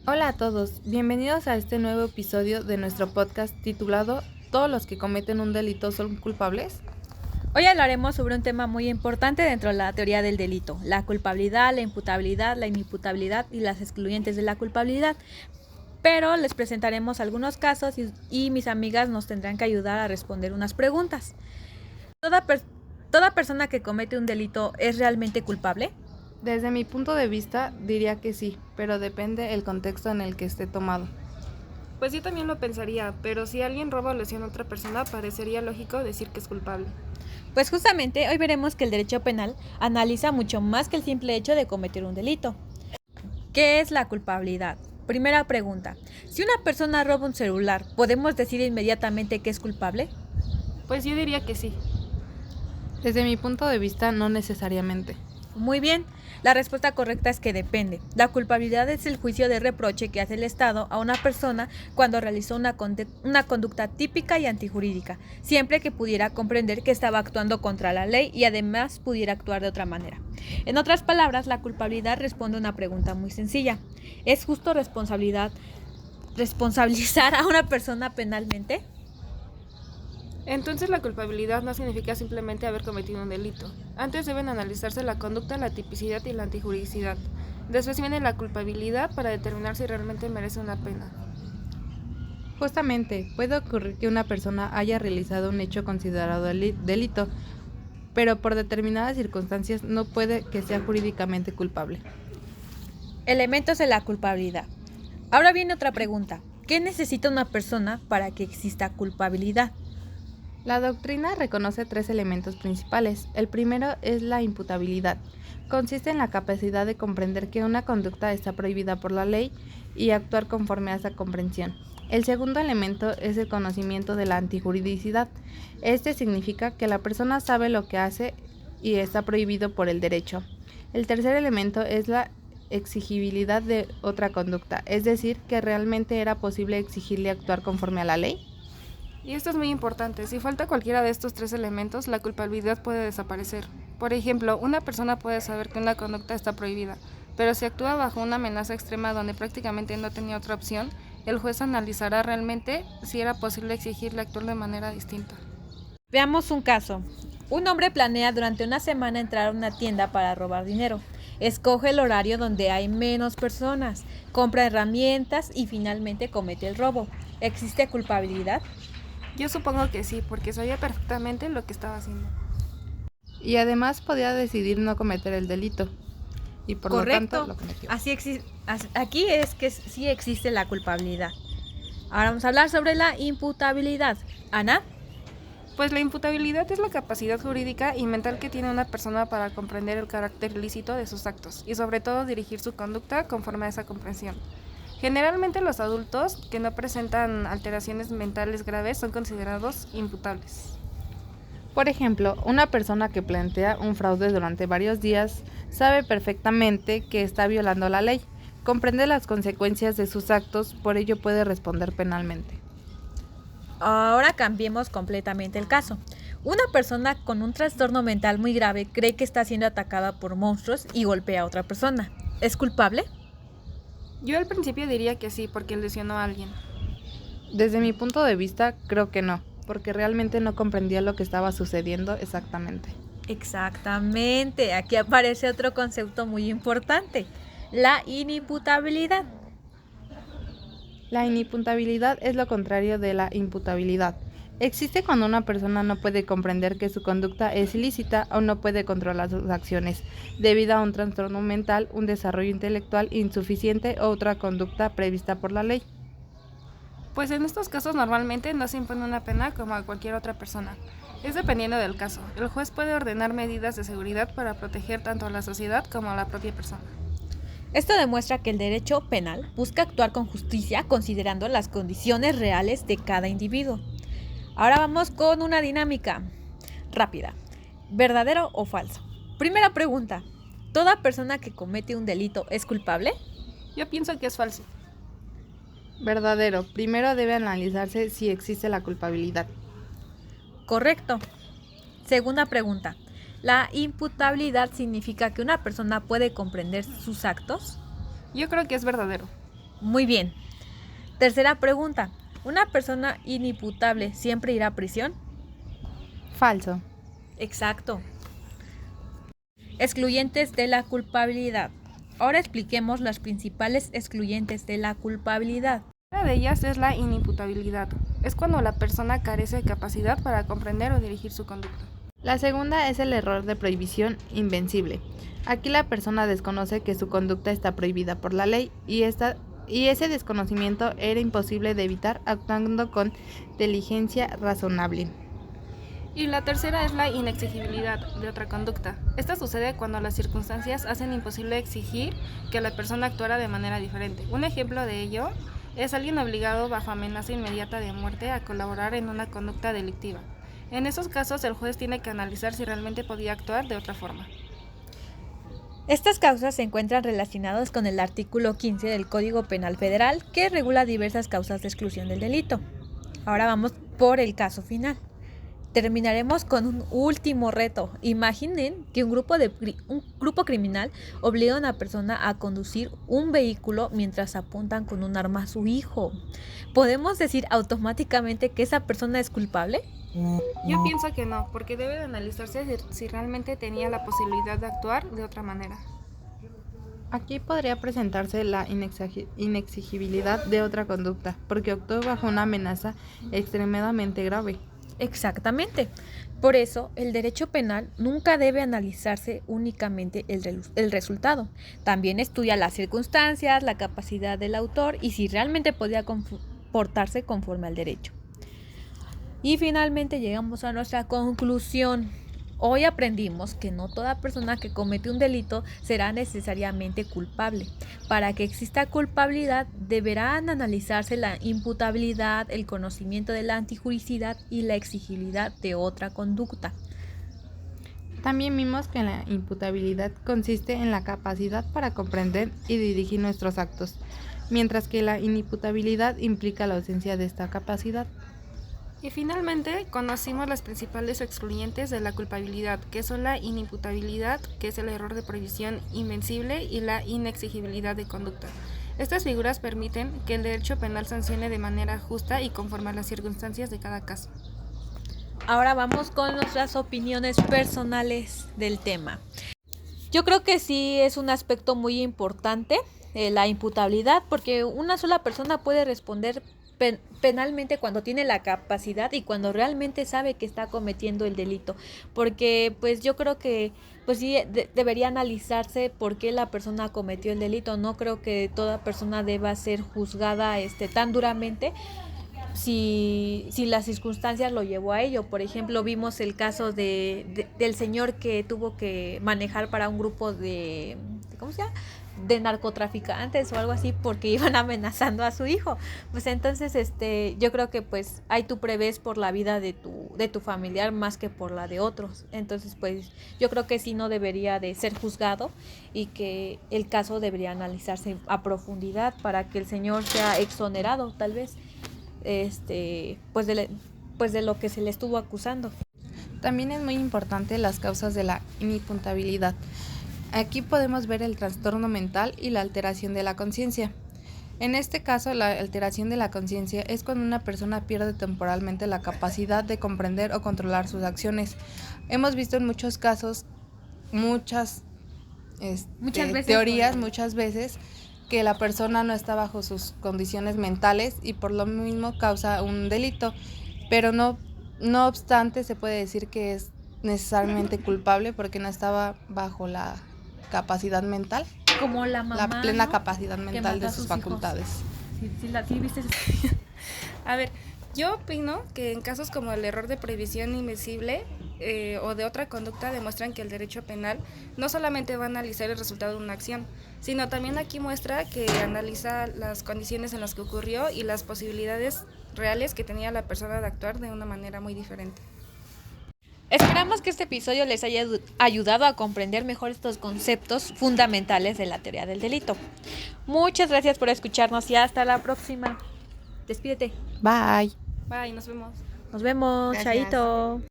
Hola a todos, bienvenidos a este nuevo episodio de nuestro podcast titulado ¿Todos los que cometen un delito son culpables? Hoy hablaremos sobre un tema muy importante dentro de la teoría del delito, la culpabilidad, la imputabilidad, la inimputabilidad y las excluyentes de la culpabilidad. Pero les presentaremos algunos casos y mis amigas nos tendrán que ayudar a responder unas preguntas. ¿Toda persona que comete un delito es realmente culpable? Desde mi punto de vista diría que sí, pero depende el contexto en el que esté tomado. Pues yo también lo pensaría, pero si alguien roba o lesiona a otra persona, parecería lógico decir que es culpable. Pues justamente hoy veremos que el derecho penal analiza mucho más que el simple hecho de cometer un delito. ¿Qué es la culpabilidad? Primera pregunta. Si una persona roba un celular, ¿podemos decir inmediatamente que es culpable? Pues yo diría que sí. Desde mi punto de vista no necesariamente. Muy bien, la respuesta correcta es que depende. La culpabilidad es el juicio de reproche que hace el Estado a una persona cuando realizó una conducta típica y antijurídica, siempre que pudiera comprender que estaba actuando contra la ley y además pudiera actuar de otra manera. En otras palabras, la culpabilidad responde a una pregunta muy sencilla. ¿Es justo responsabilizar a una persona penalmente? Entonces la culpabilidad no significa simplemente haber cometido un delito. Antes deben analizarse la conducta, la tipicidad y la antijuridicidad. Después viene la culpabilidad para determinar si realmente merece una pena. Justamente, puede ocurrir que una persona haya realizado un hecho considerado delito, pero por determinadas circunstancias no puede que sea jurídicamente culpable. Elementos de la culpabilidad. Ahora viene otra pregunta. ¿Qué necesita una persona para que exista culpabilidad? La doctrina reconoce tres elementos principales. El primero es la imputabilidad. Consiste en la capacidad de comprender que una conducta está prohibida por la ley y actuar conforme a esa comprensión. El segundo elemento es el conocimiento de la antijuridicidad. Este significa que la persona sabe lo que hace y está prohibido por el derecho. El tercer elemento es la exigibilidad de otra conducta, es decir, que realmente era posible exigirle actuar conforme a la ley. Y esto es muy importante. Si falta cualquiera de estos tres elementos, la culpabilidad puede desaparecer. Por ejemplo, una persona puede saber que una conducta está prohibida, pero si actúa bajo una amenaza extrema donde prácticamente no tenía otra opción, el juez analizará realmente si era posible exigirle actuar de manera distinta. Veamos un caso. Un hombre planea durante una semana entrar a una tienda para robar dinero. Escoge el horario donde hay menos personas, compra herramientas y finalmente comete el robo. ¿Existe culpabilidad? Yo supongo que sí, porque sabía perfectamente lo que estaba haciendo. Y además podía decidir no cometer el delito. Y por lo tanto Correcto. lo cometió. Aquí es que sí existe la culpabilidad. Ahora vamos a hablar sobre la imputabilidad. Ana. Pues la imputabilidad es la capacidad jurídica y mental que tiene una persona para comprender el carácter lícito de sus actos y sobre todo dirigir su conducta conforme a esa comprensión. Generalmente los adultos que no presentan alteraciones mentales graves son considerados imputables. Por ejemplo, una persona que plantea un fraude durante varios días sabe perfectamente que está violando la ley, comprende las consecuencias de sus actos, por ello puede responder penalmente. Ahora cambiemos completamente el caso. Una persona con un trastorno mental muy grave cree que está siendo atacada por monstruos y golpea a otra persona. ¿Es culpable? Yo al principio diría que sí, porque lesionó a alguien. Desde mi punto de vista, creo que no, porque realmente no comprendía lo que estaba sucediendo exactamente. Exactamente. Aquí aparece otro concepto muy importante, la inimputabilidad. La inimputabilidad es lo contrario de la imputabilidad. Existe cuando una persona no puede comprender que su conducta es ilícita o no puede controlar sus acciones, debido a un trastorno mental, un desarrollo intelectual insuficiente o otra conducta prevista por la ley. Pues en estos casos normalmente no se impone una pena como a cualquier otra persona. Es dependiendo del caso. El juez puede ordenar medidas de seguridad para proteger tanto a la sociedad como a la propia persona. Esto demuestra que el derecho penal busca actuar con justicia considerando las condiciones reales de cada individuo. Ahora vamos con una dinámica rápida. ¿Verdadero o falso? Primera pregunta. ¿Toda persona que comete un delito es culpable? Yo pienso que es falso. Verdadero. Primero debe analizarse si existe la culpabilidad. Correcto. Segunda pregunta. ¿La imputabilidad significa que una persona puede comprender sus actos? Yo creo que es verdadero. Muy bien. Tercera pregunta. ¿Una persona inimputable siempre irá a prisión? Falso. Exacto. Excluyentes de la culpabilidad. Ahora expliquemos las principales excluyentes de la culpabilidad. Una de ellas es la inimputabilidad. Es cuando la persona carece de capacidad para comprender o dirigir su conducta. La segunda es el error de prohibición invencible. Aquí la persona desconoce que su conducta está prohibida por la ley y ese desconocimiento era imposible de evitar actuando con diligencia razonable. Y la tercera es la inexigibilidad de otra conducta. Esta sucede cuando las circunstancias hacen imposible exigir que la persona actuara de manera diferente. Un ejemplo de ello es alguien obligado bajo amenaza inmediata de muerte a colaborar en una conducta delictiva. En esos casos, el juez tiene que analizar si realmente podía actuar de otra forma. Estas causas se encuentran relacionadas con el artículo 15 del Código Penal Federal, que regula diversas causas de exclusión del delito. Ahora vamos por el caso final. Terminaremos con un último reto. Imaginen que un grupo criminal obliga a una persona a conducir un vehículo mientras apuntan con un arma a su hijo. ¿Podemos decir automáticamente que esa persona es culpable? Yo pienso que no, porque debe de analizarse si realmente tenía la posibilidad de actuar de otra manera. Aquí podría presentarse la inexigibilidad de otra conducta, porque actuó bajo una amenaza extremadamente grave. Exactamente. Por eso, el derecho penal nunca debe analizarse únicamente el resultado. También estudia las circunstancias, la capacidad del autor y si realmente podía comportarse conforme al derecho. Y finalmente llegamos a nuestra conclusión. Hoy aprendimos que no toda persona que comete un delito será necesariamente culpable. Para que exista culpabilidad deberán analizarse la imputabilidad, el conocimiento de la antijuricidad y la exigibilidad de otra conducta. También vimos que la imputabilidad consiste en la capacidad para comprender y dirigir nuestros actos, mientras que la inimputabilidad implica la ausencia de esta capacidad. Y finalmente, conocimos las principales excluyentes de la culpabilidad, que son la inimputabilidad, que es el error de prohibición invencible, y la inexigibilidad de conducta. Estas figuras permiten que el derecho penal sancione de manera justa y conforme a las circunstancias de cada caso. Ahora vamos con nuestras opiniones personales del tema. Yo creo que sí es un aspecto muy importante, la imputabilidad, porque una sola persona puede responder penalmente cuando tiene la capacidad y cuando realmente sabe que está cometiendo el delito, porque pues yo creo que pues sí debería analizarse por qué la persona cometió el delito. No creo que toda persona deba ser juzgada tan duramente si las circunstancias lo llevó a ello. Por ejemplo, vimos el caso del señor que tuvo que manejar para un grupo ¿cómo se llama?, de narcotraficantes o algo así, porque iban amenazando a su hijo. Pues entonces yo creo que pues ahí tú prevés por la vida de tu familiar más que por la de otros. Entonces pues yo creo que sí no debería de ser juzgado y que el caso debería analizarse a profundidad para que el señor sea exonerado, tal vez pues de lo que se le estuvo acusando. También es muy importante las causas de la inimputabilidad. Aquí podemos ver el trastorno mental y la alteración de la conciencia. En este caso, la alteración de la conciencia es cuando una persona pierde temporalmente la capacidad de comprender o controlar sus acciones. Hemos visto en muchos casos, muchas veces, teorías, muchas veces, que la persona no está bajo sus condiciones mentales y por lo mismo causa un delito, pero no obstante se puede decir que es necesariamente culpable porque no estaba bajo la capacidad mental, como la mamá, la plena ¿no?, capacidad mental de sus facultades. Sí, ¿viste? A ver, yo opino que en casos como el error de prohibición invencible o de otra conducta demuestran que el derecho penal no solamente va a analizar el resultado de una acción, sino también aquí muestra que analiza las condiciones en las que ocurrió y las posibilidades reales que tenía la persona de actuar de una manera muy diferente. Esperamos que este episodio les haya ayudado a comprender mejor estos conceptos fundamentales de la teoría del delito. Muchas gracias por escucharnos y hasta la próxima. Despídete. Bye. Bye, nos vemos. Nos vemos, Gracias. chaito.